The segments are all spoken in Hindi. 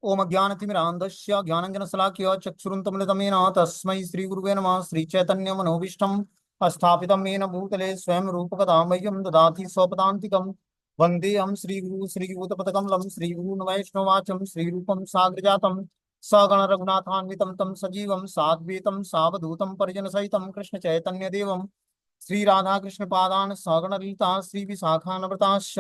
ओम अज्ञानतिमिरान्धस्य ज्ञानाञ्जनशलाकया चक्षुरुन्मिलितं येन तस्मै श्रीगुरुवे नमः। श्रीचैतन्यमनोभीष्टं स्थापितं येन भूतले स्वयं रूपकदां मह्यं ददाति स्वपदान्तिकं। वन्देऽहं श्रीगुरु श्रीयुतपदकमलं श्रीगुरुन् श्रीरूपं साग्रजातं सगण रघुनाथान्वितं तं सजीवं साद्वैतं सावधूतं परिजनसहितं कृष्णचैतन्यदेवं श्रीराधाकृष्णपादान् सगण ललिता श्रीविशाखान्विताश्च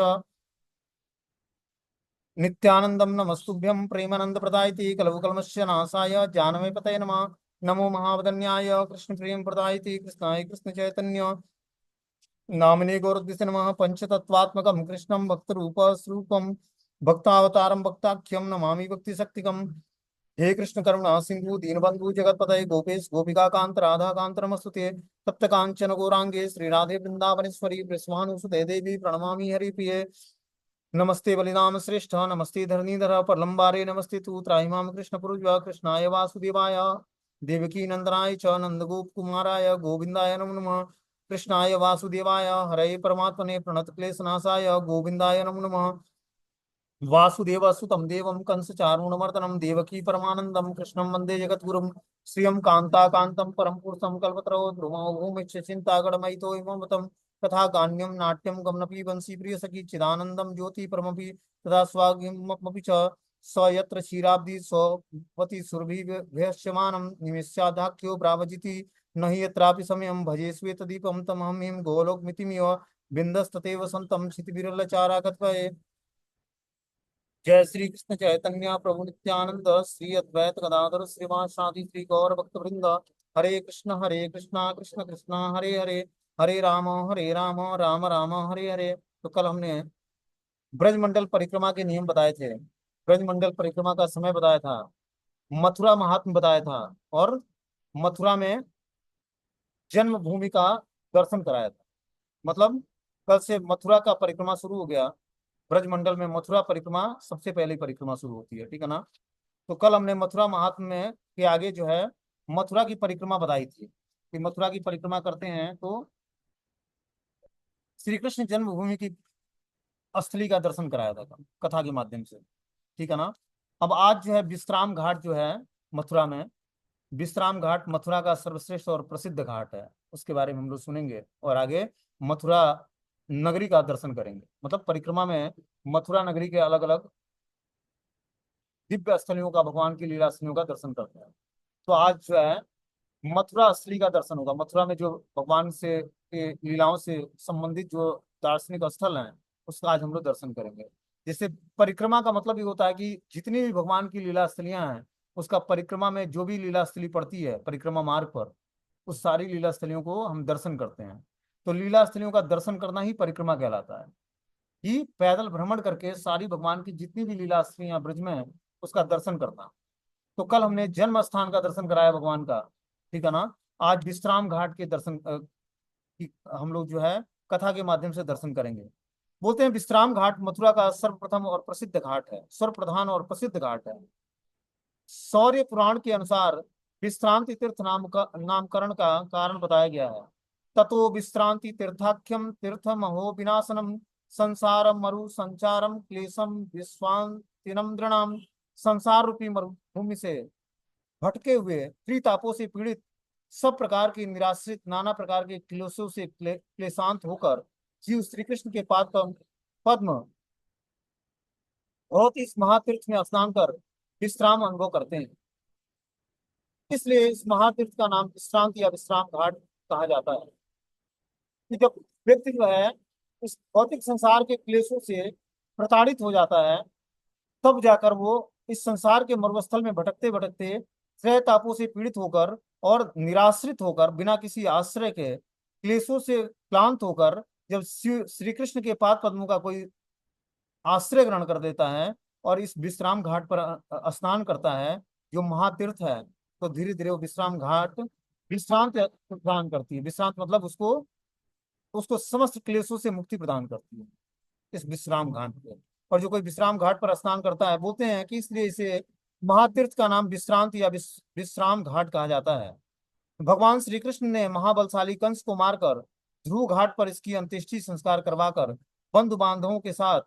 नित्यानंदम नमस्तुभ्यं प्रेमानंद प्रदायते कलवकल्मस्य नाशाय जानमे पतये नमः। नमो महावदन्याय कृष्ण प्रेम प्रदायते कृष्णाय कृष्ण चैतन्य नामिने गौरद्विषे नमः। पंचतत्वात्मकं कृष्णं भक्तरूप स्वरूपं भक्तावतारं भक्ताख्यं नमामि भक्तिशक्तिकम्। हे कृष्ण करुणा सिंधु दीनबंधु जगतपतये गोपेश गोपिका कांत राधा कांत नमस्तुते। तप्त कांचन गौरांगे श्री राधे वृंदावनेश्वरी वृषभानुसुते देवी प्रणमामि हरिप्रिये। नमस्ते बलिनाम श्रेष्ठ नमस्ते धरणीधर प्रलंबारे नमस्ते तू त्राहिमाम कृष्ण पुरुष कृष्णाय वासुदेवाय देवकी नंदनाय च नंदगोप कुमाराय गोविंदाय नमो नमः। कृष्णाय वासुदेवाय हरे परमात्मने प्रणतक्लेशनाशाय गोविंदाय नमो नमः। वासुदेव सुतम देवं कंस चारूणमर्दनम देवकी परमानंदम कृष्णं वंदे जगद्गुरुम। श्रियं कांता कांतम परम पुरुषं कल्पतरो ध्रुवो भूमिश्च चिंतागणमयितो इममतम। तथा गान्यं नाट्यं गमनपि वंशी प्रिय सखी चिदानंदम ज्योति परमपि तथा स्वागिमपि च स यत्र क्षीराब्धि स्वपति सुरभि भ्यस्यमानं निमिषादाख्यो ब्रावजिति न हि यत्रापि समयं भजे श्वेतदीपं तमहं हिम गोलोकमितिमिव बिंदस्ततेव संतं क्षितिविरलचाराकत्वये। जय श्री कृष्ण चैतन्य प्रभु नित्यानंद श्री अद्वैत गदाधर श्रीवासादि श्री गौर भक्त वृंद। हरे कृष्णा कृष्ण कृष्णा हरे हरे हरे राम राम राम हरे हरे। तो कल हमने ब्रजमंडल परिक्रमा के नियम बताए थे। ब्रजमंडल परिक्रमा का समय बताया था, मथुरा महात्म बताया था, और मथुरा में जन्मभूमि का दर्शन कराया था। मतलब कल से मथुरा का परिक्रमा शुरू हो गया। ब्रजमंडल में मथुरा परिक्रमा सबसे पहले परिक्रमा शुरू होती है, ठीक है ना। तो कल हमने मथुरा महात्म्य में के आगे जो है मथुरा की परिक्रमा बताई थी कि मथुरा की परिक्रमा करते हैं तो श्री कृष्ण जन्मभूमि की स्थली का दर्शन कराया था कथा के माध्यम से, ठीक है ना। अब आज जो है विश्राम घाट जो है मथुरा में, विश्राम घाट मथुरा का सर्वश्रेष्ठ और प्रसिद्ध घाट है, उसके बारे में हम लोग सुनेंगे और आगे मथुरा नगरी का दर्शन करेंगे। मतलब परिक्रमा में मथुरा नगरी के अलग अलग दिव्य स्थलियों का, भगवान की लीला स्थलियों का दर्शन करते हैं। तो आज जो है मथुरा स्थली का दर्शन होगा। मथुरा में जो भगवान से के लीलाओं से संबंधित जो दार्शनिक स्थल हैं उसका आज हम लोग दर्शन करेंगे। जैसे परिक्रमा का मतलब ये होता है कि जितनी भी भगवान की लीला स्थलियां हैं उसका परिक्रमा में जो भी लीला स्थली पड़ती है परिक्रमा मार्ग पर, उस सारी लीला स्थलियों को हम दर्शन करते हैं। तो लीला स्थलियों का दर्शन करना ही परिक्रमा कहलाता है, कि पैदल भ्रमण करके सारी भगवान की जितनी भी लीला स्थलियां ब्रज में है उसका दर्शन करना। तो कल हमने जन्म स्थान का दर्शन कराया भगवान का, ठीक है ना। आज विश्राम घाट के दर्शन की हम लोग जो है कथा के माध्यम से दर्शन करेंगे। बोलते हैं विश्राम घाट मथुरा का सर्वप्रथम और प्रसिद्ध घाट है, सर्व प्रधान और प्रसिद्ध घाट है। शौर्य पुराण के अनुसार विश्रांति तीर्थ नामकरण का कारण बताया गया है। ततो विश्रांति तीर्थाख्यम तीर्थमहो विनाशनम संसार मरु संचारम क्लेशम विश्वांतिनम दृणाम। संसार रूपी मरुभूमि से भटके हुए त्रितापों से पीड़ित सब प्रकार के निराश्रित नाना प्रकार के क्लेशों से क्लेशांत होकर जीव श्री कृष्ण के पाद पद्म बहुत इस महातीर्थ में स्नान कर विश्राम अनुभव करते हैं। इसलिए इस महातीर्थ का नाम विश्रांति या विश्राम घाट कहा जाता है। कि जब व्यक्ति जो है इस भौतिक संसार के क्लेशों से प्रताड़ित हो जाता है तब जाकर वो इस संसार के मरुस्थल में भटकते भटकते त्रय तापों से पीड़ित होकर और निराश्रित होकर बिना किसी आश्रय के क्लेशों से क्लांत होकर जब श्री कृष्ण के पाद पद्मों का कोई आश्रय ग्रहण कर देता है और इस विश्राम घाट पर स्नान करता है जो महातीर्थ है, तो धीरे धीरे वो विश्राम घाट विश्रांत प्रदान करती है। विश्रांत मतलब उसको उसको समस्त क्लेशों से मुक्ति प्रदान करती है इस विश्राम घाट पे। और जो कोई विश्राम घाट पर स्नान करता है बोलते हैं कि इसलिए इसे महातीर्थ का नाम विश्रांत या विश्राम घाट कहा जाता है। भगवान श्री कृष्ण ने महाबलशाली कंस को मारकर ध्रुव घाट पर इसकी अंत्येष्टि संस्कार करवाकर बंधु बांधवों के साथ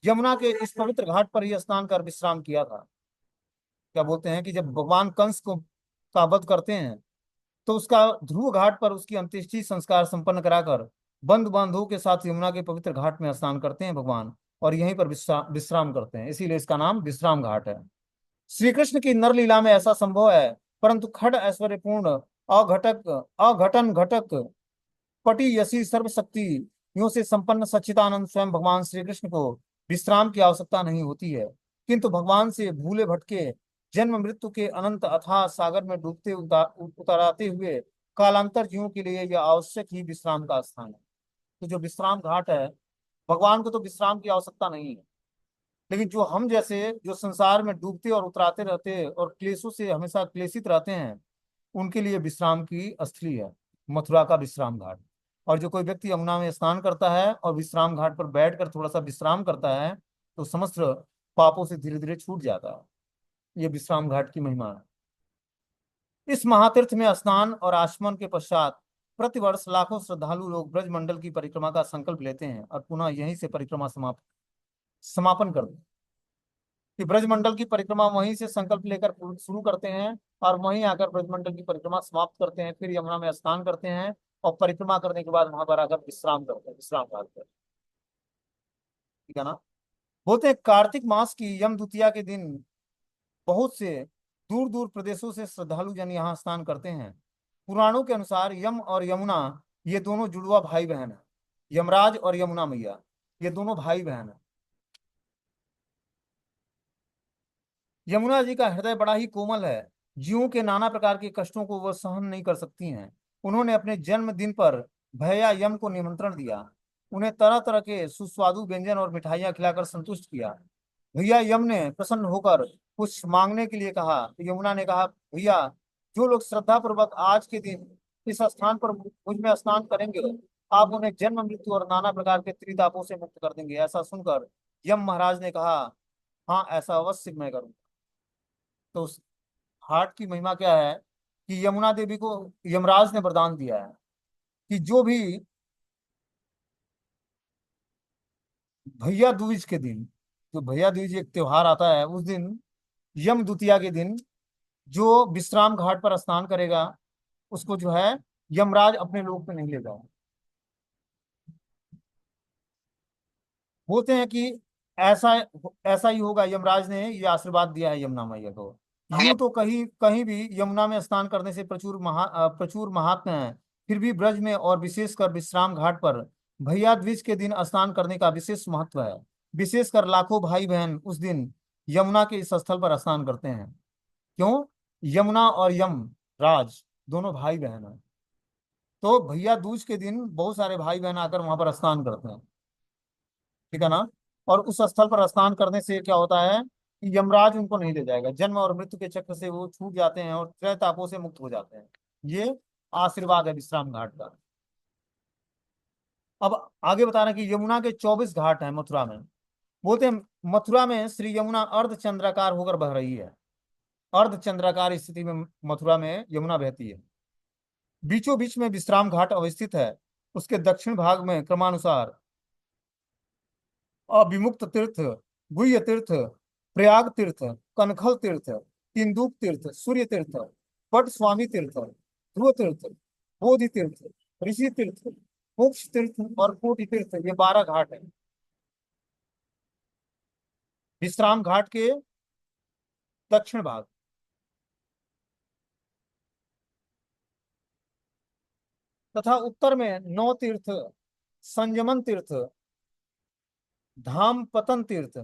यमुना के इस पवित्र घाट पर ही स्नान कर विश्राम किया था। क्या बोलते हैं कि जब भगवान कंस को का वध करते हैं तो उसका ध्रुव घाट पर उसकी अंत्येष्टि संस्कार संपन्न कराकर बंधु बांधवों के साथ यमुना के पवित्र घाट में स्नान करते हैं भगवान, और यहीं पर विश्राम करते हैं, इसीलिए इसका नाम विश्राम घाट है। श्री कृष्ण की नरलीला में ऐसा संभव है, परंतु खड ऐश्वर्यपूर्ण अघटक अघटन घटक पटी यसी सर्वशक्ति यों से संपन्न सच्चिदानंद स्वयं भगवान श्री कृष्ण को विश्राम की आवश्यकता नहीं होती है, किंतु भगवान से भूले भटके जन्म मृत्यु के अनंत अथाह सागर में डूबते उतराते हुए कालांतर जीवों के लिए यह आवश्यक ही विश्राम का स्थान है। तो जो विश्राम घाट है, भगवान को तो विश्राम की आवश्यकता नहीं है, लेकिन जो हम जैसे जो संसार में डूबते और उतराते रहते और क्लेशों से हमेशा क्लेशित रहते हैं, उनके लिए विश्राम की स्थली है मथुरा का विश्राम घाट। और जो कोई व्यक्ति यमुना में स्नान करता है और विश्राम घाट पर बैठकर थोड़ा सा विश्राम करता है, तो समस्त पापों से धीरे धीरे छूट जाता है। ये विश्राम घाट की महिमा है। इस महातीर्थ में स्नान और आचमन के पश्चात प्रतिवर्ष लाखों श्रद्धालु लोग ब्रजमंडल की परिक्रमा का संकल्प लेते हैं और पुनः यहीं से परिक्रमा समापन करते हैं। कि ब्रजमंडल की परिक्रमा वहीं से संकल्प लेकर शुरू करते हैं और वहीं आकर ब्रजमंडल की परिक्रमा समाप्त करते हैं, फिर यमुना में स्नान करते हैं और परिक्रमा करने के बाद वहां पर आकर विश्राम करते हैं, विश्राम करते हैं। ठीक है ना। बोलते हैं कार्तिक मास की यम द्वितीया के दिन बहुत से दूर दूर प्रदेशों से श्रद्धालु जन यहाँ स्नान करते हैं। पुराणों के अनुसार यम और यमुना ये दोनों जुड़वा भाई बहन है। यमराज और यमुना मैया ये दोनों भाई बहन है। यमुना जी का हृदय बड़ा ही कोमल है। जीवों के नाना प्रकार के कष्टों को वह सहन नहीं कर सकती हैं। उन्होंने अपने जन्म दिन पर भैया यम को निमंत्रण दिया, उन्हें तरह तरह के सुस्वादु व्यंजन और मिठाइयां खिलाकर संतुष्ट किया। भैया यम ने प्रसन्न होकर कुछ मांगने के लिए कहा, तो यमुना ने कहा, भैया जो लोग श्रद्धा पूर्वक आज के दिन इस स्थान पर मुझ में स्नान करेंगे, आप उन्हें जन्म मृत्यु और नाना प्रकार के त्रितापों से मुक्त कर देंगे। ऐसा सुनकर यम महाराज ने कहा, हाँ ऐसा अवश्य मैं करूँ। तो उस घाट की महिमा क्या है कि यमुना देवी को यमराज ने वरदान दिया है कि जो भी भैया दूज के दिन, जो भैया दूज एक त्योहार आता है, उस दिन यम द्वितीया के दिन जो विश्राम घाट पर स्नान करेगा, उसको जो है यमराज अपने लोक में नहीं ले जाए। बोलते हैं कि ऐसा ऐसा ही होगा, यमराज ने ये आशीर्वाद दिया है यमुना मैया को। यूं तो कहीं कहीं भी यमुना में स्नान करने से प्रचुर महात्म्य है, फिर भी ब्रज में और विशेषकर विश्राम घाट पर भैया द्विज के दिन स्नान करने का विशेष महत्व है। विशेषकर लाखों भाई बहन उस दिन यमुना के इस स्थल पर स्नान करते हैं। क्यों? यमुना और यम राज दोनों भाई बहन हैं, तो भैया दूज के दिन बहुत सारे भाई बहन आकर वहां पर स्नान करते हैं। ठीक है ना। और उस स्थल पर स्नान करने से क्या होता है कि यमराज उनको नहीं ले जाएगा, जन्म और मृत्यु के चक्र से वो छूट जाते हैं और त्रय तापों से मुक्त हो जाते हैं। ये आशीर्वाद है विश्राम घाट का। अब आगे बता रहे हैं कि यमुना के 24 घाट हैं मथुरा में। बोलते हैं मथुरा में श्री यमुना अर्ध चंद्राकार होकर बह रही है। अर्ध चंद्राकार स्थिति में मथुरा में यमुना बहती है। बीचों बीच में विश्राम घाट अवस्थित है। उसके दक्षिण भाग में क्रमानुसार अविमुक्त तीर्थ, गुह्य तीर्थ, प्रयाग तीर्थ, कनखल तीर्थ, तिंदुक तीर्थ, सूर्य तीर्थ, पट स्वामी तीर्थ, ध्रुव तीर्थ, बोधि तीर्थ, ऋषि तीर्थ, मोक्ष तीर्थ और कोटि तीर्थ, ये 12 घाट है विश्राम घाट के दक्षिण भाग। तथा उत्तर में 9 तीर्थ, संयमन तीर्थ, धाम पतन तीर्थ,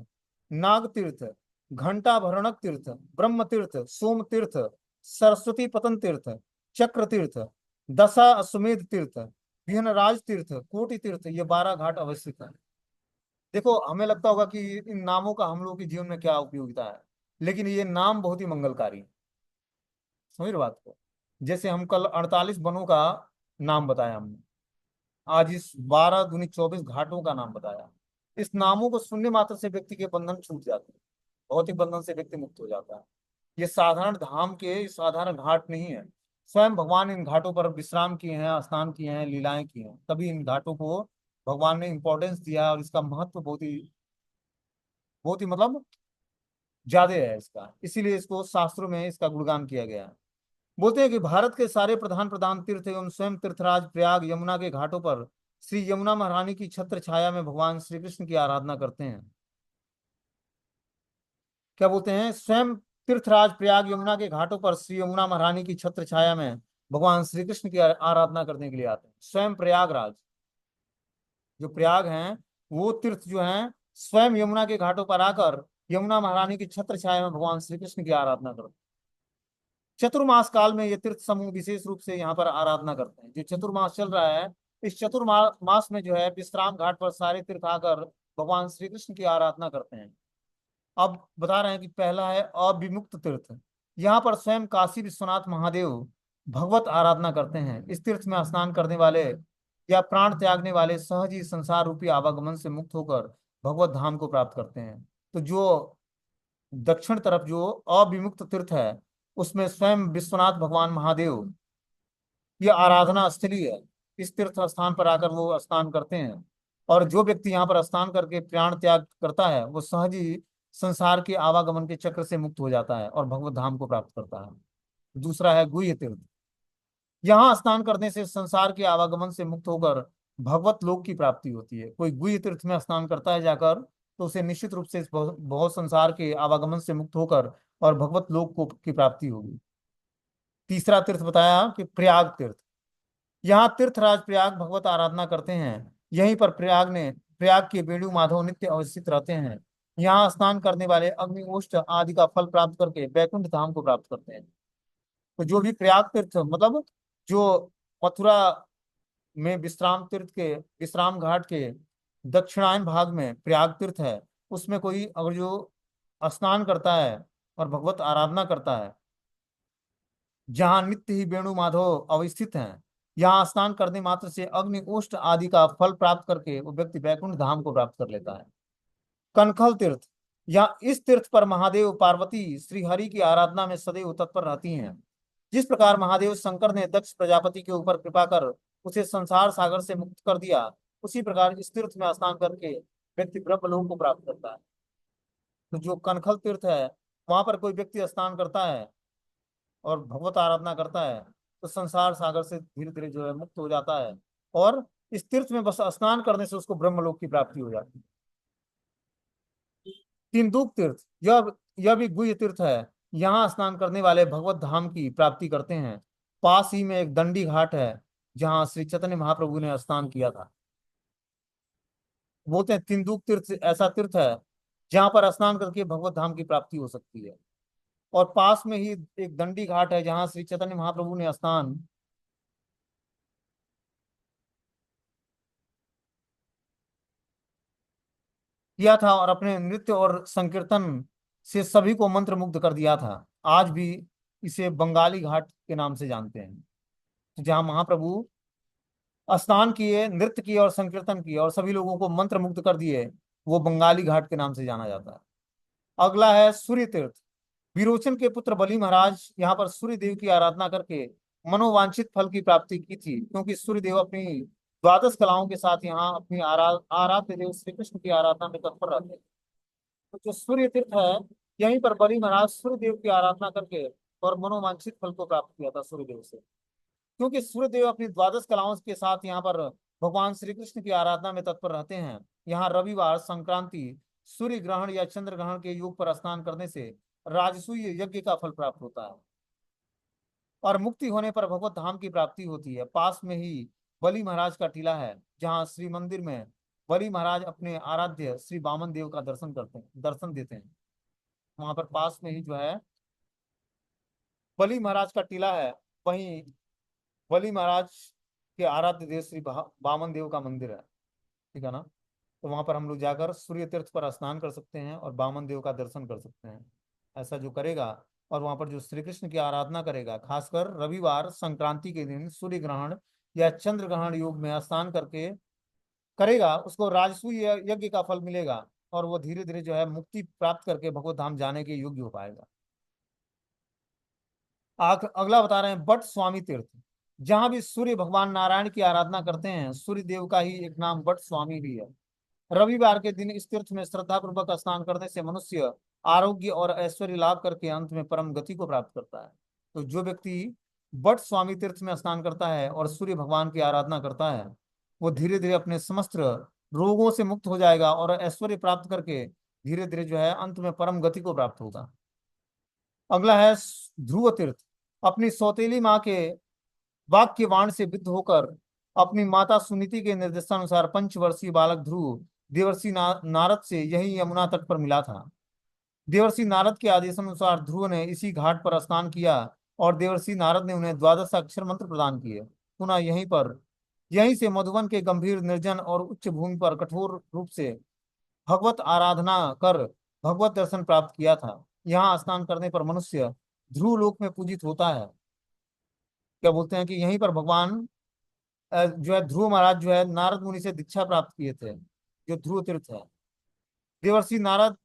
नाग तीर्थ, घंटा भरणक तीर्थ, ब्रह्म तीर्थ, सोम तीर्थ, सरस्वती पतन तीर्थ, चक्र तीर्थ, दशा अश्वमेध तीर्थ, विहनराज तीर्थ, कोटि तीर्थ, ये 12 घाट अवस्थित है। देखो हमें लगता होगा कि इन नामों का हम लोग के जीवन में क्या उपयोगिता है, लेकिन ये नाम बहुत ही मंगलकारी है। समझ रहे बात को। जैसे हम कल 48 वनों का नाम बताया हमने, आज इस 12 दूनी 24 घाटों का नाम बताया। इस नामों को सुनने मात्र से व्यक्ति के बंधन छूट जाते हैं, भौतिक बंधन से व्यक्ति मुक्त हो जाता है। ये साधारण धाम के साधारण घाट नहीं है। स्वयं भगवान इन घाटों पर विश्राम किए हैं, स्नान किए हैं, लीलाएं की हैं, तभी इन घाटों को भगवान ने इंपॉर्टेंस दिया और इसका महत्व बहुत ही बहुत ही मतलब ज्यादा है इसका, इसीलिए इसको शास्त्रों में इसका गुणगान किया गया है। बोलते हैं कि भारत के सारे प्रधान प्रधान तीर्थ एवं स्वयं तीर्थराज प्रयाग यमुना के घाटों पर श्री यमुना महारानी की छत्र छाया में भगवान श्री कृष्ण की आराधना करते हैं। क्या बोलते हैं, स्वयं तीर्थराज प्रयाग यमुना के घाटों पर श्री यमुना महारानी की छत्र छाया में भगवान श्री कृष्ण की आराधना करने के लिए आते हैं। स्वयं प्रयागराज जो प्रयाग हैं, वो तीर्थ जो हैं स्वयं यमुना के घाटों पर आकर यमुना महारानी की छत्र छाया में भगवान श्री कृष्ण की आराधना करते हैं। चतुर्मास काल में ये तीर्थ समूह विशेष रूप से यहाँ पर आराधना करते हैं। जो चतुर्मास चल रहा है, इस चतुर्मास में जो है विश्राम घाट पर सारे तीर्थ आकर भगवान श्री कृष्ण की आराधना करते हैं। अब बता रहे हैं कि पहला है अविमुक्त तीर्थ। यहाँ पर स्वयं काशी विश्वनाथ महादेव भगवत आराधना करते हैं। इस तीर्थ में स्नान करने वाले या प्राण त्यागने वाले सहज ही संसार रूपी आवागमन से मुक्त होकर भगवत धाम को प्राप्त करते हैं। तो जो दक्षिण तरफ जो अविमुक्त तीर्थ है, उसमें स्वयं विश्वनाथ भगवान महादेव ये आराधना स्थली है। इस तीर्थ स्थान पर आकर वो स्नान करते हैं, और जो व्यक्ति यहाँ पर स्नान करके प्राण त्याग करता है, वो सहज ही संसार के आवागमन के चक्र से मुक्त हो जाता है और भगवत धाम को प्राप्त करता है। दूसरा है गुह्य तीर्थ। यहाँ स्नान करने से संसार के आवागमन से मुक्त होकर भगवत लोक की प्राप्ति होती है। कोई गुह्य तीर्थ में स्नान करता है जाकर, तो उसे निश्चित रूप से इस बहुत संसार के आवागमन से मुक्त होकर और भगवत लोक को की प्राप्ति होगी। तीसरा तीर्थ बताया कि प्रयाग तीर्थ। यहाँ तीर्थराज प्रयाग भगवत आराधना करते हैं। यहीं पर प्रयाग के बेणु माधव नित्य अवस्थित रहते हैं। यहाँ स्नान करने वाले अग्निहोत्र आदि का फल प्राप्त करके वैकुंठ धाम को प्राप्त करते हैं। तो जो भी प्रयाग तीर्थ मतलब जो मथुरा में विश्राम घाट के दक्षिणायन भाग में प्रयाग तीर्थ है, उसमें कोई अगर जो स्नान करता है और भगवत आराधना करता है, जहाँ नित्य ही वेणु माधव अवस्थित हैं, यहाँ स्नान करने मात्र से अग्नि ओष्ठ आदि का फल प्राप्त करके वो व्यक्ति वैकुंठ धाम को प्राप्त कर लेता है। कनखल तीर्थ। या इस तीर्थ पर महादेव पार्वती श्री हरि की आराधना में सदैव तत्पर रहती हैं। जिस प्रकार महादेव शंकर ने दक्ष प्रजापति के ऊपर कृपा कर उसे संसार सागर से मुक्त कर दिया, उसी प्रकार इस तीर्थ में स्नान करके व्यक्ति ब्रह्मलोक को प्राप्त करता है। तो जो कनखल तीर्थ है, वहां पर कोई व्यक्ति स्नान करता है और भगवत आराधना करता है, तो संसार सागर से धीरे धीरे जो है मुक्त हो जाता है, और इस तीर्थ में बस स्नान करने से उसको ब्रह्मलोक की प्राप्ति हो जाती है। तिंदुक तीर्थ, यह भी गुह्य तीर्थ है। यहाँ स्नान करने वाले भगवत धाम की प्राप्ति करते हैं। पास ही में एक दंडी घाट है, जहाँ श्री चैतन्य महाप्रभु ने स्नान किया था। बोलते हैं तिंदुक तीर्थ ऐसा तीर्थ है जहाँ पर स्नान करके भगवत धाम की प्राप्ति हो सकती है। और पास में ही एक दंडी घाट है, जहाँ श्री चैतन्य महाप्रभु ने स्नान किया था और अपने नृत्य और संकीर्तन से सभी को मंत्र मुग्ध कर दिया था। आज भी इसे बंगाली घाट के नाम से जानते हैं। तो जहाँ महाप्रभु स्नान किए, नृत्य किए और संकीर्तन किए और सभी लोगों को मंत्र मुग्ध कर दिए, वो बंगाली घाट के नाम से जाना जाता है। अगला है सूर्य तीर्थ। विरोचन के पुत्र बलि महाराज यहाँ पर सूर्य देव की आराधना करके मनोवांछित फल की प्राप्ति की थी, क्योंकि सूर्य देव अपनी द्वादश कलाओं के साथ यहाँ अपनी आराध्य देव श्री कृष्ण की आराधना में तत्पर रहते हैं। तो जो सूर्य तीर्थ है, यहीं पर बलि महाराज सूर्य देव की आराधना करके और मनोवांछित फल को प्राप्त किया था सूर्य देव से। क्योंकि सूर्य देव अपनी द्वादश कलाओं के साथ यहाँ पर भगवान श्री कृष्ण की आराधना में तत्पर रहते हैं। यहाँ रविवार, संक्रांति, सूर्य ग्रहण या चंद्र ग्रहण के योग पर स्नान करने से राजसूय यज्ञ का फल प्राप्त होता है, और मुक्ति होने पर भगवत धाम की प्राप्ति होती है। पास में ही बलि महाराज का टीला है, जहाँ श्री मंदिर में बलि महाराज अपने आराध्य श्री वामन देव का दर्शन देते हैं। वहां पर पास में ही जो है बलि महाराज का टीला है, वहीं बलि महाराज के आराध्य देव श्री वामन देव का मंदिर है। ठीक है ना। तो वहां पर हम लोग जाकर सूर्य तीर्थ पर स्नान कर सकते हैं और वामन देव का दर्शन कर सकते हैं। ऐसा जो करेगा और वहां पर जो श्री कृष्ण की आराधना करेगा, खासकर रविवार, संक्रांति के दिन सूर्य ग्रहण या चंद्र ग्रहण योग में स्नान करके करेगा, उसको राजसूय यज्ञ का फल मिलेगा, और वो धीरे धीरे जो है मुक्ति प्राप्त करके भगवत धाम जाने के योग्य हो पाएगा। अगला बता रहे हैं बट स्वामी तीर्थ। जहां भी सूर्य भगवान नारायण की आराधना करते हैं, सूर्य देव का ही एक नाम बट स्वामी भी है। रविवार के दिन इस तीर्थ में श्रद्धा पूर्वक स्नान करने से मनुष्य आरोग्य और ऐश्वर्य लाभ करके अंत में परम गति को प्राप्त करता है। तो जो व्यक्ति बट स्वामी तीर्थ में स्नान करता है और सूर्य भगवान की आराधना करता है, वो धीरे धीरे अपने समस्त रोगों से मुक्त हो जाएगा और ऐश्वर्य प्राप्त करके धीरे धीरे जो है अंत में परम गति को प्राप्त होगा। अगला है ध्रुव तीर्थ। अपनी सौतेली माँ के वाक्य वाण से विद्ध होकर अपनी माता सुनीति के निर्देशानुसार 5 वर्षीय बालक ध्रुव देवर्षि नारद से यही यमुना तट पर मिला था। देवर्षि नारद के आदेशानुसार ध्रुव ने इसी घाट पर स्नान किया और देवर्षि नारद ने उन्हें 12 अक्षर मंत्र प्रदान किए। पुनः यहीं से मधुबन के गंभीर निर्जन और उच्च भूमि पर कठोर रूप से भगवत आराधना कर भगवत दर्शन प्राप्त किया था। यहाँ स्नान करने पर मनुष्य ध्रुव लोक में पूजित होता है। क्या बोलते हैं कि यहीं पर भगवान जो है ध्रुव महाराज जो है नारद मुनि से दीक्षा प्राप्त किए थे, जो ध्रुव तीर्थ है। देवर्षि नारद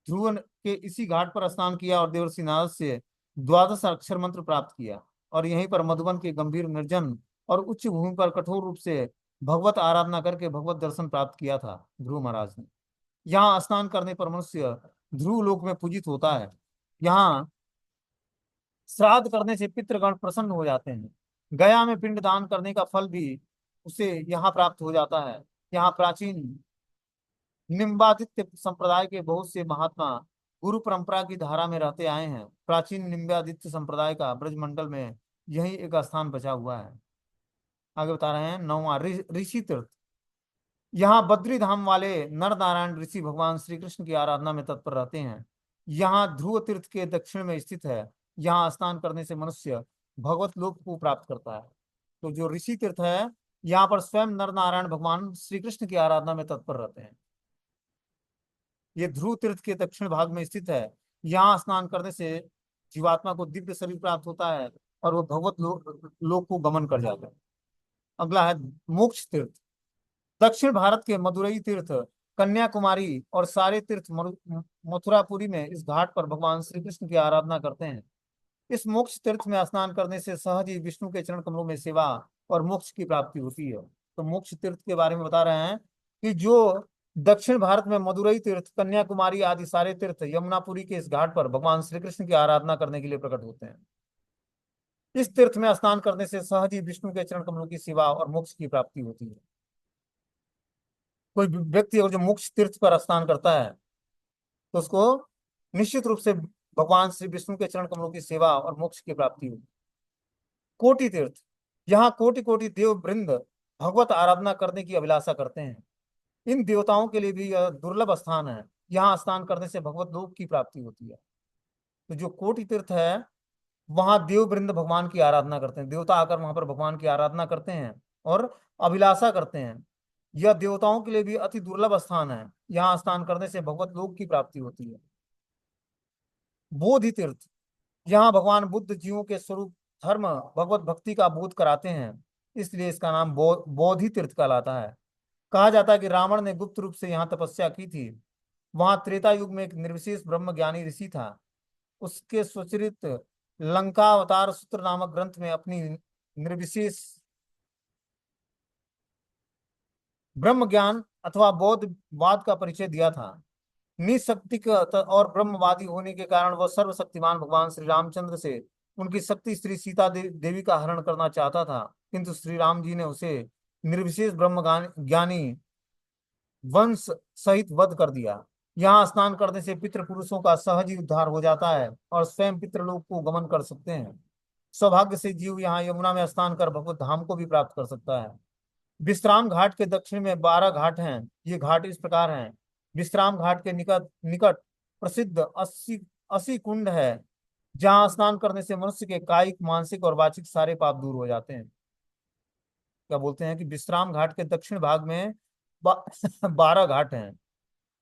ध्रुव के इसी घाट पर स्नान किया और देवर्षि नारद से 12 अक्षर मंत्र प्राप्त किया और यहीं पर मधुबन के गंभीर निर्जन और उच्च भूमि पर कठोर रूप से भगवत आराधना करके भगवत दर्शन प्राप्त किया था ध्रुव महाराज ने। यहाँ स्नान करने पर मनुष्य ध्रुव लोक में पूजित होता है। यहाँ श्राद्ध करने से पितृगण प्रसन्न हो जाते हैं। गया में पिंड दान करने का फल भी उसे यहाँ प्राप्त हो जाता है। यहाँ प्राचीन निम्बादित्य संप्रदाय के बहुत से महात्मा गुरु परंपरा की धारा में रहते आए हैं। प्राचीन निम्बादित्य संप्रदाय का ब्रजमंडल में यही एक स्थान बचा हुआ है। आगे बता रहे हैं 9वां ऋषि तीर्थ। यहाँ बद्री धाम वाले नर नारायण ऋषि भगवान श्री कृष्ण की आराधना में तत्पर रहते हैं। यहाँ ध्रुव तीर्थ के दक्षिण में स्थित है। यहाँ स्नान करने से मनुष्य भगवत लोक को प्राप्त करता है। तो जो ऋषि तीर्थ है, यहाँ पर स्वयं नर नारायण भगवान श्री कृष्ण की आराधना में तत्पर रहते हैं। ये ध्रुव तीर्थ के दक्षिण भाग में स्थित है। यहाँ स्नान करने से जीवात्मा को दिव्य शरीर प्राप्त होता है और वो भगवत लोक को गमन कर जाता है। अगला है मोक्ष तीर्थ। दक्षिण भारत के मदुरई तीर्थ, कन्याकुमारी और सारे तीर्थ मथुरापुरी में इस घाट पर भगवान श्री कृष्ण की आराधना करते हैं। इस मोक्ष तीर्थ में स्नान करने से सहज ही विष्णु के चरण कमलों में सेवा और मोक्ष की प्राप्ति होती है। तो मोक्ष तीर्थ के बारे में बता रहे हैं कि जो दक्षिण भारत में मदुरई तीर्थ, कन्याकुमारी आदि सारे तीर्थ यमुनापुरी के इस घाट पर भगवान श्री कृष्ण की आराधना करने के लिए प्रकट होते हैं। इस तीर्थ में स्नान करने से सहज ही विष्णु के चरण कमलों की सेवा और मोक्ष की प्राप्ति होती है। कोई व्यक्ति अगर जो मोक्ष तीर्थ पर स्नान करता है तो उसको निश्चित रूप से भगवान श्री विष्णु के चरण कमलों की सेवा और मोक्ष की प्राप्ति होगी। कोटि तीर्थ। यहाँ कोटि कोटि देव वृंद भगवत आराधना करने की अभिलाषा करते हैं। इन देवताओं के लिए भी यह दुर्लभ स्थान है। यहाँ स्नान करने से भगवत लोक की प्राप्ति होती है। तो जो कोटि तीर्थ है, वहां देव वृंद भगवान की आराधना करते हैं। देवता आकर वहां पर भगवान की आराधना करते हैं और अभिलाषा करते हैं। यह देवताओं के लिए भी अति दुर्लभ स्थान है। यहाँ स्नान करने से भगवत लोक की प्राप्ति होती है। बोधि तीर्थ। यहाँ भगवान बुद्ध जीवों के स्वरूप धर्म भगवत भक्ति का बोध कराते हैं, इसलिए इसका नाम बोधि तीर्थ कहलाता है। कहा जाता है कि रावण ने गुप्त रूप से यहाँ तपस्या की थी। वहां त्रेता युग में एक निर्विशेष ब्रह्म ज्ञानी ऋषि था। उसके स्वचरित लंका अवतार सूत्र नामक ग्रंथ में अपनी निर्विशेष ब्रह्म ज्ञान अथवा बौद्धवाद का परिचय दिया था। निशक्तिक और ब्रह्मवादी होने के कारण वह सर्वशक्तिमान भगवान श्री रामचंद्र से उनकी शक्ति स्त्री सीता देवी का हरण करना चाहता था, किंतु श्री राम जी ने उसे निर्विशेष ब्रह्म ज्ञानी वंश सहित वध कर दिया। यहाँ स्नान करने से पितृ पुरुषों का सहज ही उद्धार हो जाता है और स्वयं पितृलोक को गमन कर सकते हैं। सौभाग्य से जीव यहाँ यमुना में स्नान कर भगवत धाम को भी प्राप्त कर सकता है। विश्राम घाट के दक्षिण में 12 घाट हैं। ये घाट इस प्रकार हैं। विश्राम घाट के निकट निकट प्रसिद्ध 80 कुंड है, जहाँ स्नान करने से मनुष्य के कायिक, मानसिक और वाचिक सारे पाप दूर हो जाते हैं। क्या बोलते हैं कि विश्राम घाट के दक्षिण भाग में 12 घाट हैं।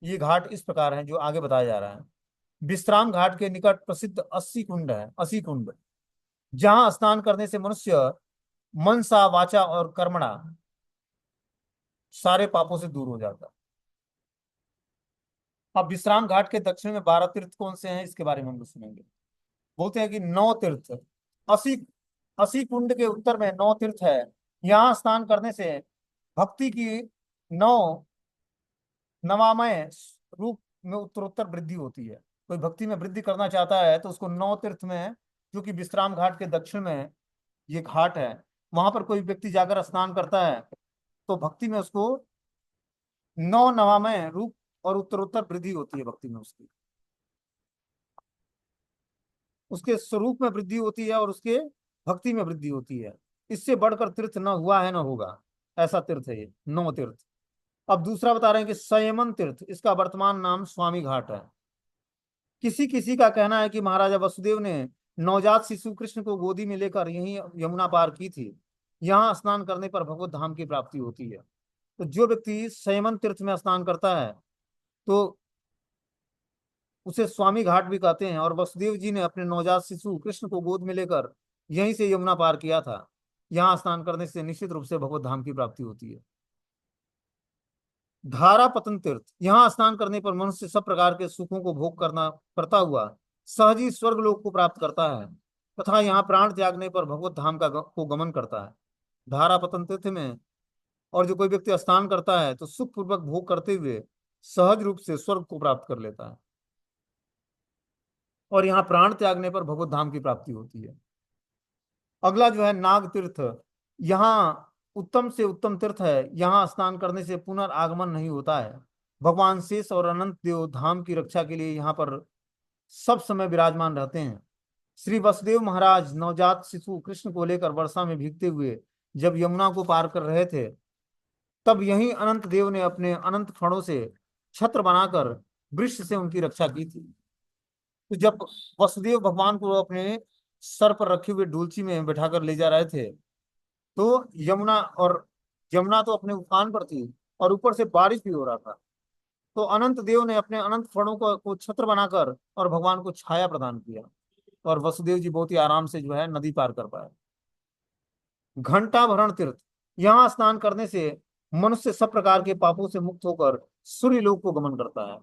ये घाट इस प्रकार हैं जो आगे बताया जा रहा है। विश्राम घाट के निकट प्रसिद्ध 80 कुंड है, 80 कुंड, जहां स्नान करने से मनुष्य मनसा, वाचा और कर्मणा सारे पापों से दूर हो जाता है। अब विश्राम घाट के दक्षिण में 12 तीर्थ कौन से हैं, इसके बारे में हम लोग सुनेंगे। बोलते हैं कि 9 तीर्थ, 80 80 कुंड के उत्तर में 9 तीर्थ है। यहाँ स्नान करने से भक्ति की 9 नवामय रूप में उत्तरोत्तर वृद्धि होती है। कोई भक्ति में वृद्धि करना चाहता है तो उसको नौ तीर्थ में, जो कि विश्राम घाट के दक्षिण में ये घाट है, वहां पर कोई व्यक्ति जाकर स्नान करता है तो भक्ति में उसको नौ नवामय रूप और उत्तरोत्तर वृद्धि होती है भक्ति में उसकी, उसके स्वरूप में वृद्धि होती है और उसके भक्ति में वृद्धि होती है। इससे बढ़कर तीर्थ न हुआ है न होगा, ऐसा तीर्थ है ये नौ तीर्थ। अब दूसरा बता रहे हैं कि संयमन तीर्थ, इसका वर्तमान नाम स्वामी घाट है। किसी किसी का कहना है कि महाराजा वसुदेव ने नवजात शिशु कृष्ण को गोदी में लेकर यहीं यमुना पार की थी। यहाँ स्नान करने पर भगवत धाम की प्राप्ति होती है। तो जो व्यक्ति संयमन तीर्थ में स्नान करता है तो उसे स्वामी घाट भी कहते हैं। और वसुदेव जी ने अपने नवजात शिशु कृष्ण को गोद में लेकर यहीं से यमुना पार किया था। यहाँ स्नान करने से निश्चित रूप से भगवत धाम की प्राप्ति होती है। धारा पतन तीर्थ, यहाँ स्नान करने पर मनुष्य सब प्रकार के सुखों को भोग करना करता हुआ सहज ही स्वर्ग लोक को प्राप्त करता है तथा यहाँ प्राण त्यागने पर भगवत धाम को गमन करता है। धारा पतन तीर्थ में और जो कोई व्यक्ति स्नान करता है तो सुख पूर्वक भोग करते हुए सहज रूप से स्वर्ग को प्राप्त कर लेता है और यहाँ प्राण त्यागने पर भगवत धाम की प्राप्ति होती है। अगला जो है नाग तीर्थ, यहाँ उत्तम से उत्तम तीर्थ है। यहाँ स्नान करने से पुनर्आगमन नहीं होता है। भगवान शेष और अनंत देव धाम की रक्षा के लिए यहाँ पर सब समय विराजमान रहते हैं। श्री वसुदेव महाराज नवजात शिशु कृष्ण को लेकर वर्षा में भीगते हुए जब यमुना को पार कर रहे थे तब यहीं अनंत देव ने अपने अनंत फणों से छत्र बनाकर वृक्ष से उनकी रक्षा की थी। तो जब वसुदेव भगवान को अपने सर पर रखे हुए डुलची में बैठाकर ले जा रहे थे तो यमुना तो अपने उफान पर थी और ऊपर से बारिश भी हो रहा था। तो अनंत देव ने अपने अनंत फणों को छत्र बनाकर और भगवान को छाया प्रदान किया और वसुदेव जी बहुत ही आराम से जो है नदी पार कर पाए। घंटा भरण तीर्थ, यहाँ स्नान करने से मनुष्य सब प्रकार के पापों से मुक्त होकर सूर्य लोक को गमन करता है।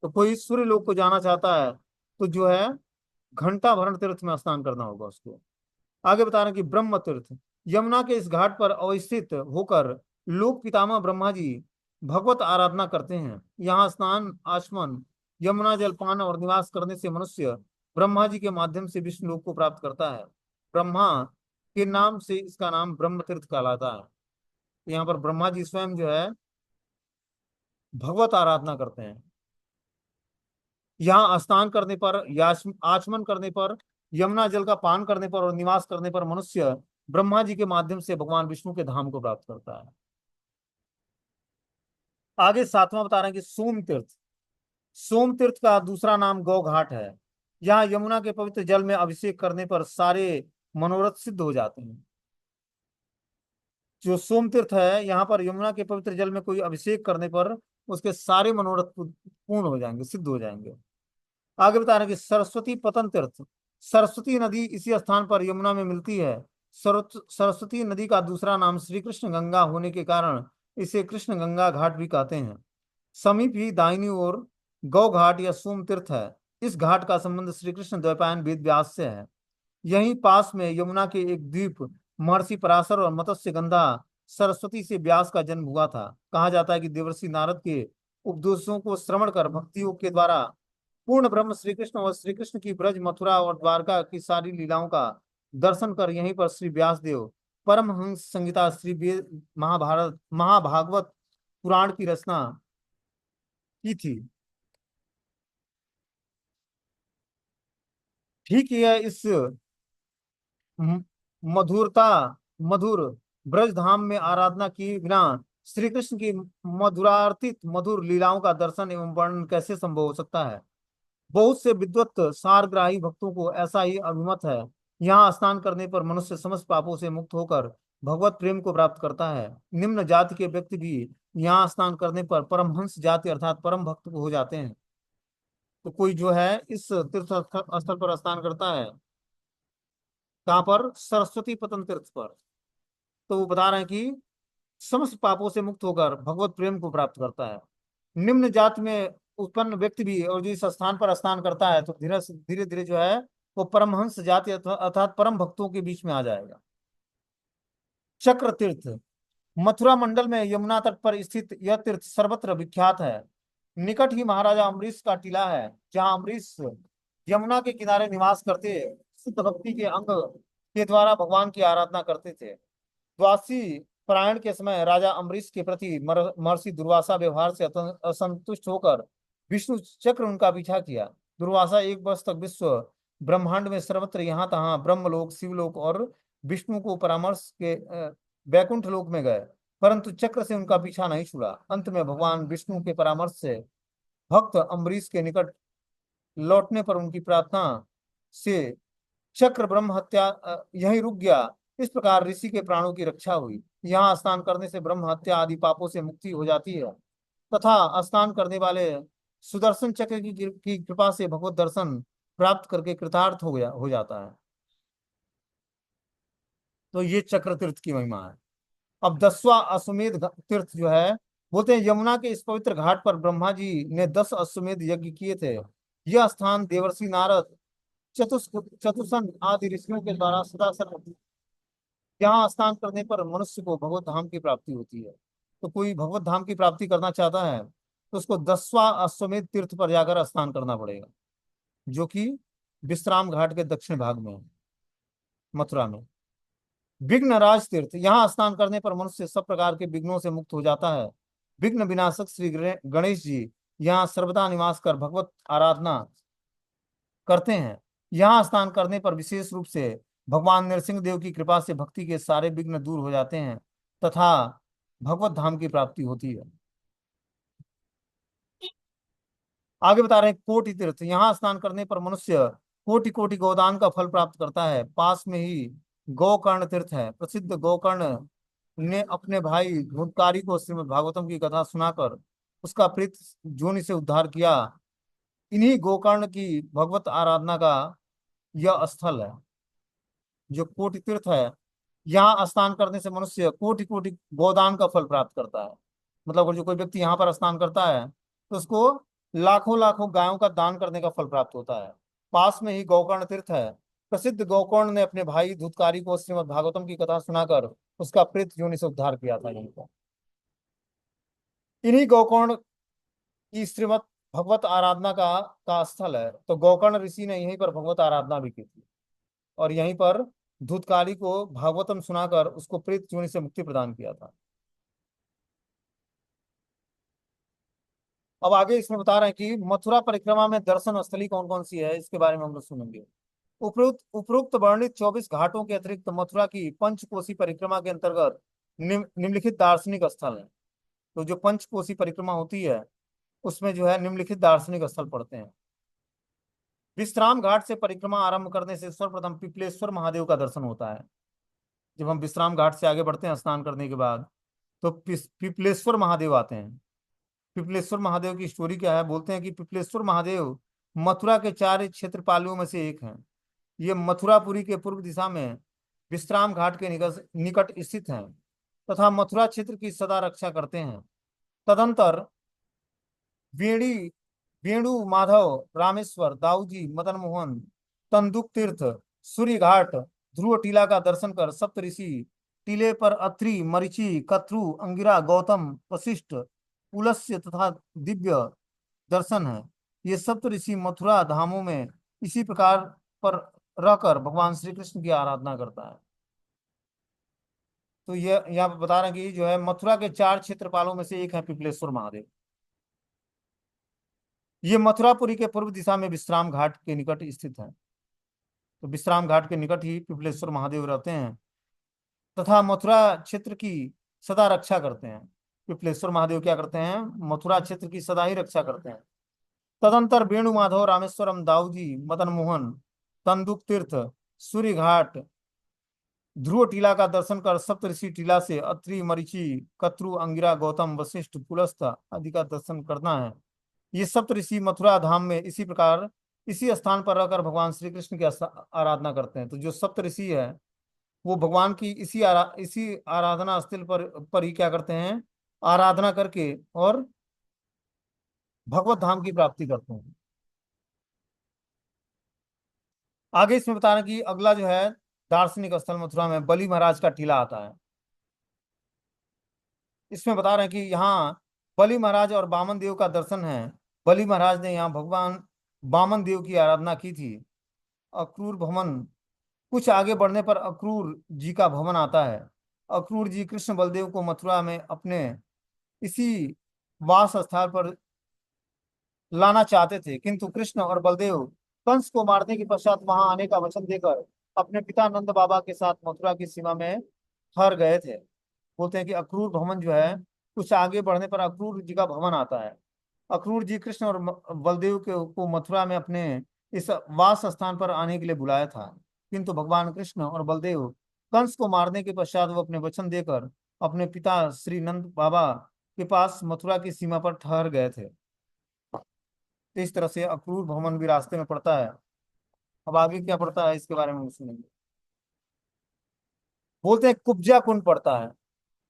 तो कोई सूर्य लोक को जाना चाहता है तो जो है घंटा भरण तीर्थ में स्नान करना होगा उसको। आगे बता रहे हैं कि ब्रह्म तीर्थ, यमुना के इस घाट पर अवस्थित होकर लोक पितामह ब्रह्मा जी भगवत आराधना करते हैं। यहाँ स्नान आचमन यमुना जलपान और निवास करने से मनुष्य ब्रह्मा जी के माध्यम से विष्णु लोक को प्राप्त करता है। ब्रह्मा के नाम से इसका नाम ब्रह्म तीर्थ कहलाता है। यहाँ पर ब्रह्मा जी स्वयं जो है भगवत आराधना करते हैं। यहाँ स्नान करने पर या आचमन करने पर यमुना जल का पान करने पर और निवास करने पर मनुष्य ब्रह्मा जी के माध्यम से भगवान विष्णु के धाम को प्राप्त करता है। आगे सातवां बता रहे हैं कि सोम तीर्थ, सोम तीर्थ का दूसरा नाम गौ घाट है। यहाँ यमुना के पवित्र जल में अभिषेक करने पर सारे मनोरथ सिद्ध हो जाते हैं। जो सोम तीर्थ है यहाँ पर यमुना के पवित्र जल में कोई अभिषेक करने पर उसके सारे मनोरथ पूर्ण हो जाएंगे, सिद्ध हो जाएंगे। आगे बता रहे हैं कि सरस्वती पतन तीर्थ, सरस्वती नदी इसी स्थान पर यमुना में मिलती है। सरस्वती नदी का दूसरा नाम श्री कृष्ण गंगा होने के कारण इसे कृष्ण गंगा घाट भी कहते हैं। समीप ही दाहिनी ओर गौ घाट या सोम तीर्थ है। इस घाट का संबंध श्री कृष्ण द्वैपायन वेद व्यास से है। यहीं पास में यमुना के एक द्वीप महर्षि पराशर और मत्स्य गंधा सरस्वती से व्यास का जन्म हुआ था। कहा जाता है कि देवर्षि नारद के उपदेशों को श्रवण कर भक्ति योग के द्वारा पूर्ण ब्रह्म श्री कृष्ण और श्री कृष्ण की ब्रज मथुरा और द्वारका की सारी लीलाओं का दर्शन कर यहीं पर श्री व्यास देव परमहंस संहिता श्री महाभारत महाभागवत पुराण की रचना की थी। ठीक है, इस म- मधुरता मधुर ब्रज धाम में आराधना की बिना श्री कृष्ण की मधुरार्थित मधुर लीलाओं का दर्शन एवं वर्णन कैसे संभव हो सकता है। बहुत से विद्वत सारग्राही भक्तों को ऐसा ही अभिमत है। यहाँ स्नान करने पर मनुष्य समस्त पापों से मुक्त होकर भगवत प्रेम को प्राप्त करता है। निम्न जाति के व्यक्ति भी यहाँ स्नान करने पर परमहंस जाति अर्थात परम भक्त हो जाते हैं। तो कोई जो है इस तीर्थ स्थल पर स्नान करता है, कहाँ पर, सरस्वती पतन तीर्थ पर, तो वो बता रहे हैं कि समस्त पापों से मुक्त होकर भगवत प्रेम को प्राप्त करता है। निम्न जाति में उत्पन्न व्यक्ति भी और जो इस स्थान पर स्नान करता है तो धीरे धीरे धीरे जो है वो परमहंस जाति अर्थात परम भक्तों के बीच में आ जाएगा। चक्र तीर्थ, मथुरा मंडल में यमुना तट पर स्थित यह तीर्थ सर्वत्र विख्यात है। निकट ही महाराजा अम्बरीश का टीला है, जहाँ अम्बरीश यमुना के किनारे निवास करते शुद्ध भक्ति के अंग के द्वारा भगवान की आराधना करते थे। द्वासी परायण के समय राजा अम्बरीश के प्रति महर्षि दुर्वासा व्यवहार से असंतुष्ट होकर विष्णु चक्र उनका पीछा किया। दुर्वासा 1 वर्ष तक विश्व ब्रह्मांड में सर्वत्र यहाँ तहाँ ब्रह्मलोक, शिवलोक और विष्णु को परामर्श के वैकुंठ लोक में गए, परंतु चक्र से उनका पीछा नहीं छुड़ा। अंत में भगवान विष्णु के परामर्श से भक्त अम्बरीश के निकट लौटने पर उनकी प्रार्थना से चक्र ब्रह्म हत्या यहीं रुक गया। इस प्रकार ऋषि के प्राणों की रक्षा हुई। यहाँ स्नान करने से ब्रह्म हत्या आदि पापों से मुक्ति हो जाती है तथा स्नान करने वाले सुदर्शन चक्र की कृपा से भगवत दर्शन प्राप्त करके कृतार्थ हो जाता है। तो ये चक्र तीर्थ की महिमा है। अब 10वां अश्वमेध तीर्थ जो है, बोलते हैं यमुना के इस पवित्र घाट पर ब्रह्मा जी ने 10 अश्वमेध यज्ञ किए थे। यह स्थान देवर्षि नारद, चतुसन आदि ऋषियों के द्वारा सदा सर्व यहाँ स्नान करने पर मनुष्य को भगवत धाम की प्राप्ति होती है। तो कोई भगवत धाम की प्राप्ति करना चाहता है तो उसको 10वां अश्वमेध तीर्थ पर जाकर स्नान करना पड़ेगा, जो कि विश्राम घाट के दक्षिण भाग में है, मथुरा में। विघ्नराज तीर्थ, यहाँ स्नान करने पर मनुष्य सब प्रकार के विघ्नों से मुक्त हो जाता है। विघ्न विनाशक श्री गणेश जी यहाँ सर्वदा निवास कर भगवत आराधना करते हैं। यहाँ स्नान करने पर विशेष रूप से भगवान नरसिंह देव की कृपा से भक्ति के सारे विघ्न दूर हो जाते हैं तथा भगवत धाम की प्राप्ति होती है। आगे बता रहे हैं कोटि तीर्थ, यहाँ स्नान करने पर मनुष्य कोटि कोटि गोदान का फल प्राप्त करता है। पास में ही गोकर्ण तीर्थ है। प्रसिद्ध गोकर्ण ने अपने भाई धूतकारी को श्रीमद् भागवतम की कथा सुनाकर उसका प्रेत जोनि से उद्धार किया। इन्हीं गोकर्ण की भगवत आराधना का यह स्थल है, जो कोटि तीर्थ है। यहाँ स्नान करने से मनुष्य कोटि कोटि गोदान का फल प्राप्त करता है। मतलब अगर जो कोई व्यक्ति यहाँ पर स्नान करता है तो उसको लाखों लाखों गायों का दान करने का फल प्राप्त होता है। पास में ही गोकर्ण तीर्थ है। प्रसिद्ध गोकर्ण ने अपने भाई धूतकारी को श्रीमद् भागवतम की कथा सुनाकर उसका प्रेत योनि से उद्धार किया था। यहीं पर इन्हीं गोकर्ण की श्रीमद् भगवत आराधना का स्थल है। तो गोकर्ण ऋषि ने यहीं पर भगवत आराधना भी की थी और यहीं पर धूतकारी को भागवतम सुनाकर उसको प्रेत योनि से मुक्ति प्रदान किया था। अब आगे इसमें बता रहे हैं कि मथुरा परिक्रमा में दर्शन स्थली कौन कौन सी है, इसके बारे में हम लोग सुनेंगे। उपरोक्त उपरोक्त वर्णित 24 घाटों के अतिरिक्त मथुरा की पंचकोसी परिक्रमा के अंतर्गत निम्नलिखित दार्शनिक स्थल है। तो जो पंचकोसी परिक्रमा होती है उसमें जो है निम्नलिखित दार्शनिक स्थल पड़ते हैं। विश्राम घाट से परिक्रमा आरंभ करने से सर्वप्रथम पिपलेश्वर महादेव का दर्शन होता है। जब हम विश्राम घाट से आगे बढ़ते हैं स्नान करने के बाद तो पिपलेश्वर महादेव आते हैं। पिपलेश्वर महादेव की स्टोरी क्या है, बोलते हैं कि पिपलेश्वर महादेव मथुरा के 4 क्षेत्रपालियों में से एक हैं। ये मथुरापुरी के पूर्व दिशा में विश्राम घाट के निकट स्थित हैं तथा मथुरा क्षेत्र की सदा रक्षा करते हैं। तदंतर वेणी वेणु माधव, रामेश्वर, दाऊजी, मदन मोहन, तंदुक तीर्थ, सूर्य घाट, ध्रुव टीला का दर्शन कर सप्तऋषि टीले पर अत्रि, मरीचि, कत्रु, अंगिरा, गौतम, वशिष्ठ, पुलस्त्य तथा दिव्य दर्शन है। ये सप्तऋषि मथुरा धामों में इसी प्रकार पर रहकर भगवान श्री कृष्ण की आराधना करता है। तो ये यहाँ पे बता रहे हैं कि जो है मथुरा के 4 क्षेत्रपालों में से एक है पिपलेश्वर महादेव। ये मथुरापुरी के पूर्व दिशा में विश्राम घाट के निकट स्थित है। तो विश्राम घाट के निकट ही पिपलेश्वर महादेव रहते हैं तथा मथुरा क्षेत्र की सदा रक्षा करते हैं। पिपलेश्वर महादेव क्या करते हैं, मथुरा क्षेत्र की सदा ही रक्षा करते हैं। तदंतर वेणु माधव, रामेश्वरम, दाऊजी, मदन मोहन, तंदुक तीर्थ, सूर्य घाट, ध्रुव टीला का दर्शन कर सप्तऋषि टीला से अत्रि, मरीचि, कत्रु, अंगिरा, गौतम, वशिष्ठ, पुलस्त्य आदि का दर्शन करना है। ये सप्तऋषि मथुरा धाम में इसी प्रकार इसी स्थान पर रहकर भगवान श्री कृष्ण की आराधना करते हैं। तो जो सप्तऋषि है वो भगवान की इसी आराधना स्थल पर ही क्या करते हैं, आराधना करके और भगवत धाम की प्राप्ति करते हैं। आगे इसमें बता रहे हैं कि अगला जो है दार्शनिक स्थल मथुरा में बलि महाराज का टीला आता है। इसमें बता रहे हैं कि यहाँ बलि महाराज और वामन देव का दर्शन है। बलि महाराज ने यहाँ भगवान वामन देव की आराधना की थी। अक्रूर भवन, कुछ आगे बढ़ने पर अक्रूर जी का भवन आता है। अक्रूर जी कृष्ण बलदेव को मथुरा में अपने इसी वास स्थान पर लाना चाहते थे, किंतु कृष्ण और बलदेव कंस को मारने के पश्चात वहां आने का वचन देकर अपने पिता नंद बाबा के साथ मथुरा की सीमा में ठहर गए थे। बोलते हैं कि अक्रूर भवन जो है, कुछ आगे बढ़ने पर अक्रूर जी का भवन आता है। अक्रूर जी कृष्ण और बलदेव को मथुरा में अपने इस वास स्थान पर आने के लिए बुलाया था, किंतु भगवान कृष्ण और बलदेव कंस को मारने के पश्चात वो अपने वचन देकर अपने पिता श्री नंद बाबा के पास मथुरा की सीमा पर ठहर गए थे। तो इस तरह से अक्रूर भवन भी रास्ते में पड़ता है। अब आगे क्या पड़ता है इसके बारे में सुनेंगे। बोलते हैं कुब्जा कुंड पड़ता है।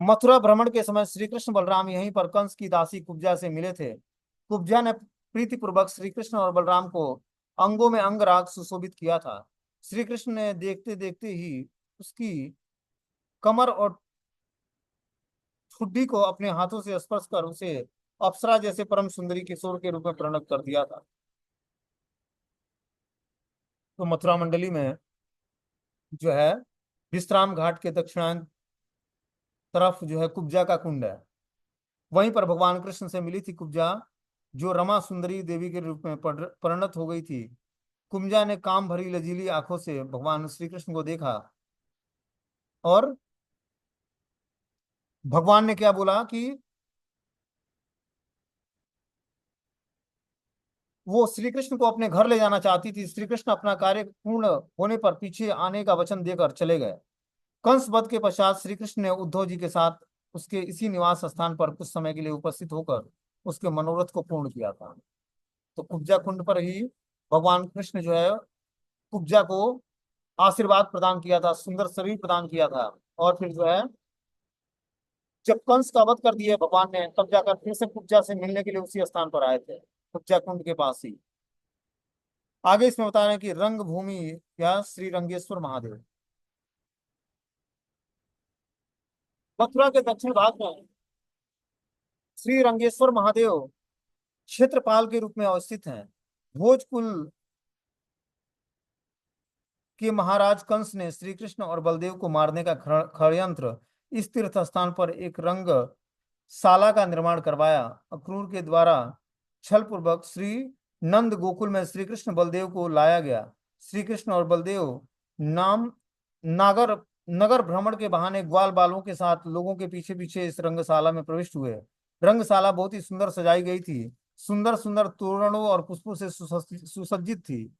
मथुरा भ्रमण के समय श्री कृष्ण बलराम यहीं पर कंस की दासी कुब्जा से मिले थे। कुब्जा ने प्रीतिपूर्वक श्री कृष्ण और बलराम को अंगों में अंगराग सुशोभित किया था। श्री कृष्ण ने देखते देखते ही उसकी कमर और ठुड्डी को अपने हाथों से स्पर्श कर उसे अप्सरा जैसे परम सुंदरी किशोर के रूप में परिणत कर दिया था। तो मथुरा मंडली में जो है, विश्राम घाट के दक्षिणायन तरफ जो है कुब्जा का कुंड है। वहीं पर भगवान कृष्ण से मिली थी कुब्जा, जो रमा सुंदरी देवी के रूप में परिणत हो गई थी। कुब्जा ने काम भरी लजीली आंखों से भगवान श्री कृष्ण को देखा और भगवान ने क्या बोला कि वो श्री कृष्ण को अपने घर ले जाना चाहती थी। श्री कृष्ण अपना कार्य पूर्ण होने पर पीछे आने का वचन देकर चले गए। कंस वध के पश्चात श्री कृष्ण ने उद्धव जी के साथ उसके इसी निवास स्थान पर कुछ समय के लिए उपस्थित होकर उसके मनोरथ को पूर्ण किया था। तो कुब्जा कुंड पर ही भगवान कृष्ण जो है कुब्जा को आशीर्वाद प्रदान किया था, सुंदर शरीर प्रदान किया था। और फिर जो है, जब कंस का वध कर दिया भगवान ने, तब जाकर फिर से कुब्जा से मिलने के लिए उसी स्थान पर आए थे, कुब्जा कुंड के पास ही। आगे इसमें बता रहे हैं कि रंग भूमि या श्री रंगेश्वर महादेव मथुरा के दक्षिण भाग में श्री रंगेश्वर महादेव क्षेत्रपाल के रूप में अवस्थित हैं। भोज कुल कि महाराज कंस ने श्री कृष्ण और बलदेव को मारने का षड्यंत्र इस तीर्थ स्थान पर एक रंग शाला का निर्माण करवाया। अक्रूर के द्वारा छल पूर्वक श्री नंद गोकुल में श्री कृष्ण बलदेव को लाया गया। श्री कृष्ण और बलदेव नाम नागर नगर भ्रमण के बहाने ग्वाल बालों के साथ लोगों के पीछे पीछे इस रंगशाला में प्रविष्ट हुए। रंगशाला बहुत ही सुंदर सजाई गई थी, सुंदर सुंदर तोरणों और पुष्पों से सुसज्जित थी।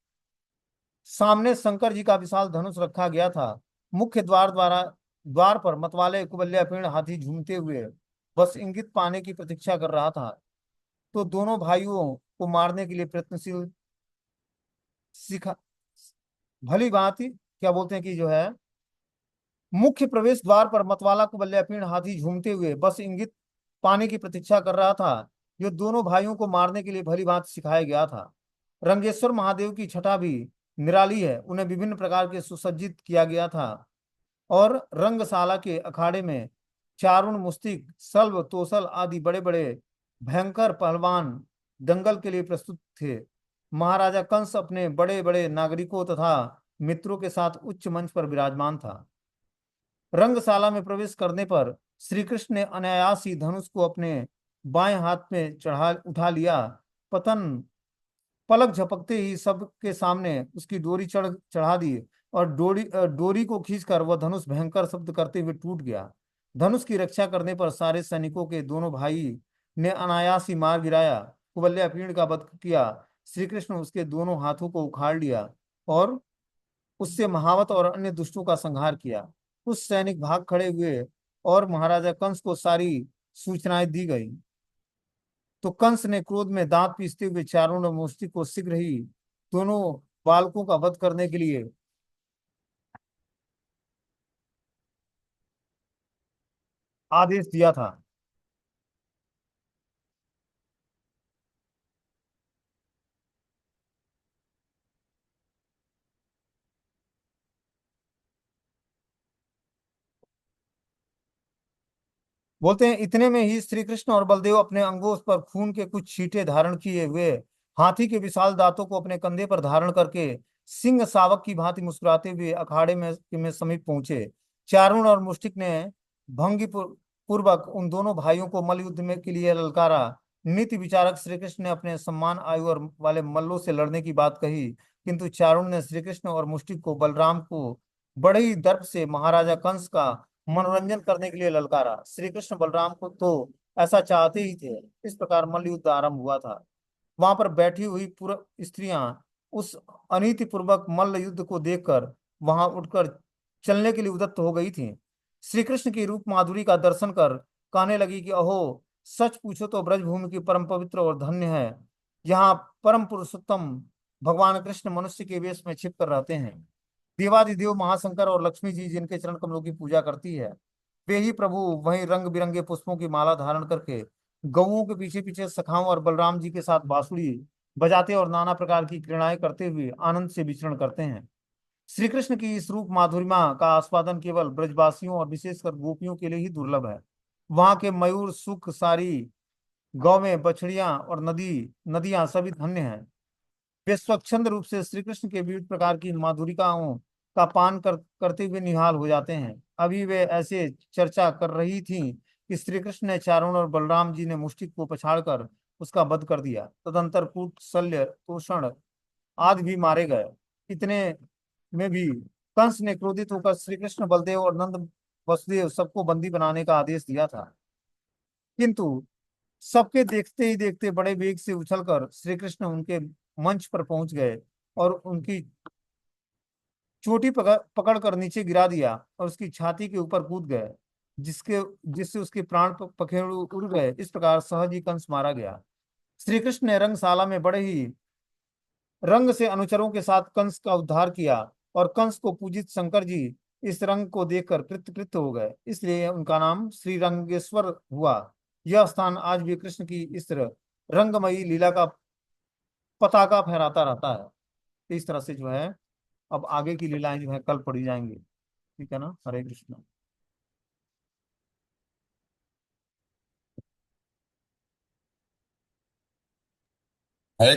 सामने शंकर जी का विशाल धनुष रखा गया था। मुख्य द्वार पर मतवाले कुबल्या पेड़ हाथी झूमते हुए बस इंगित पाने की प्रतीक्षा कर रहा था। तो दोनों भाइयों को मारने के लिए प्रयत्नशील सिखा भली भांति क्या बोलते हैं कि जो है, मुख्य प्रवेश द्वार पर मतवाला कुबल्या पेड़ हाथी झूमते हुए बस इंगित पाने की प्रतीक्षा कर रहा था, जो दोनों भाइयों को मारने के लिए भली भांति सिखाया गया था। रंगेश्वर महादेव की छटा भी निराली है, उन्हें विभिन्न प्रकार के सुसज्जित किया गया था। और रंगशाला के अखाड़े में चारुण, मुस्तिक, सल्व, तोसल आदि बड़े बड़े भयंकर पहलवान दंगल के लिए प्रस्तुत थे। महाराजा कंस अपने बड़े बड़े नागरिकों तथा मित्रों के साथ उच्च मंच पर विराजमान था। रंगशाला में प्रवेश करने पर श्री कृष्ण ने अनायास ही धनुष को अपने बाएं हाथ में चढ़ा उठा लिया। पतन पलक झपकते ही सबके सामने उसकी डोरी चढ़ा दी और डोरी को खींचकर वह धनुष भयंकर शब्द करते हुए टूट गया। धनुष की रक्षा करने पर सारे सैनिकों के दोनों भाई ने अनायास ही मार गिराया। कुबल्या पीड़ का वध किया। श्री कृष्ण उसके दोनों हाथों को उखाड़ लिया और उससे महावत और अन्य दुष्टों का संहार किया। कुछ सैनिक भाग खड़े हुए और महाराजा कंस को सारी सूचनाएं दी गई। तो कंस ने क्रोध में दांत पीसते हुए चारों और मुष्टि को शीघ्र ही दोनों बालकों का वध करने के लिए आदेश दिया था। बोलते हैं इतने में ही श्री कृष्ण और बलदेव अपने अंगों पर खून के कुछ छींटे धारण किए हुए हाथी के विशाल दांतों को अपने कंधे पर धारण करके सिंह शावक की भांति मुस्कुराते हुए अखाड़े में समीप पहुंचे। चारुण और मुष्टिक ने पूर्वक उन दोनों भाइयों को मल्ल युद्ध में के लिए ललकारा। नीति विचारक श्री कृष्ण ने अपने सम्मान आयु और वाले मल्लों से लड़ने की बात कही, किंतु चारुण ने श्री कृष्ण और मुष्टिक को बलराम को बड़े ही दर्प से महाराजा कंस का मनोरंजन करने के लिए ललकारा। श्री कृष्ण बलराम को तो ऐसा चाहते ही थे। इस प्रकार मल्ल युद्ध आरंभ हुआ था। वहां पर बैठी हुई पूर्व स्त्रियां उस अनीति पूर्वक मल्ल युद्ध को देखकर वहां उठकर चलने के लिए उद्यत हो गई थीं। श्री कृष्ण की रूप माधुरी का दर्शन कर कहने लगी कि अहो, सच पूछो तो ब्रजभूमि की परम पवित्र और धन्य है। यहाँ परम पुरुषोत्तम भगवान कृष्ण मनुष्य के वेश में छिप कर रहते हैं। देवादिदेव महाशंकर और लक्ष्मी जी जिनके चरण कमलों की पूजा करती है, वे ही प्रभु वहीं रंग बिरंगे पुष्पों की माला धारण करके गौओं के पीछे पीछे सखाओं और बलराम जी के साथ बांसुरी बजाते और नाना प्रकार की क्रीड़ाएं करते हुए आनंद से विचरण करते हैं। श्री कृष्ण की इस रूप माधुरिमा का आस्वादन केवल ब्रजवासियों और विशेषकर गोपियों के लिए ही दुर्लभ है। वहां के मयूर सुख सारी गौवें बछड़ियां और नदियां सभी धन्य हैं। वे स्वच्छंद रूप से श्री कृष्ण के विविध प्रकार की माधुरिकाओं का पान करते हुए निहाल हो जाते हैं। अभी वे ऐसे चर्चा कर रही थीं कि श्री कृष्ण ने चारुण और बलराम जी ने मुष्टिक को पछाड़कर उसका वध कर दिया। तदंतर कूट शल्य तोषण आदि भी मारे गए। इतने में भी कंस ने क्रोधित होकर श्री कृष्ण बलदेव और नंद वसुदेव सबको बंदी बनाने का आदेश दिया था, किंतु सबके देखते ही देखते बड़े वेग से उछलकर श्री कृष्ण उनके मंच पर पहुंच गए और उनकी चोटी पकड़ कर नीचे गिरा दिया और उसकी छाती के ऊपर कूद गए, जिसके जिससे उसके प्राण पखेरु उड़ गए। इस प्रकार सहज ही कंस मारा गया। श्री कृष्ण ने रंगशाला में बड़े ही रंग से अनुचरों के साथ कंस का उद्धार किया और कंस को पूजित शंकर जी इस रंग को देखकर कृत कृत हो गए, इसलिए उनका नाम श्री रंगेश्वर हुआ। यह स्थान आज भी कृष्ण की इस रंगमयी लीला का पताका फहराता रहता है। इस तरह से जो है अब आगे की लीलाएं जो है कल पढ़ी जाएंगी। ठीक है ना। हरे कृष्ण। हरे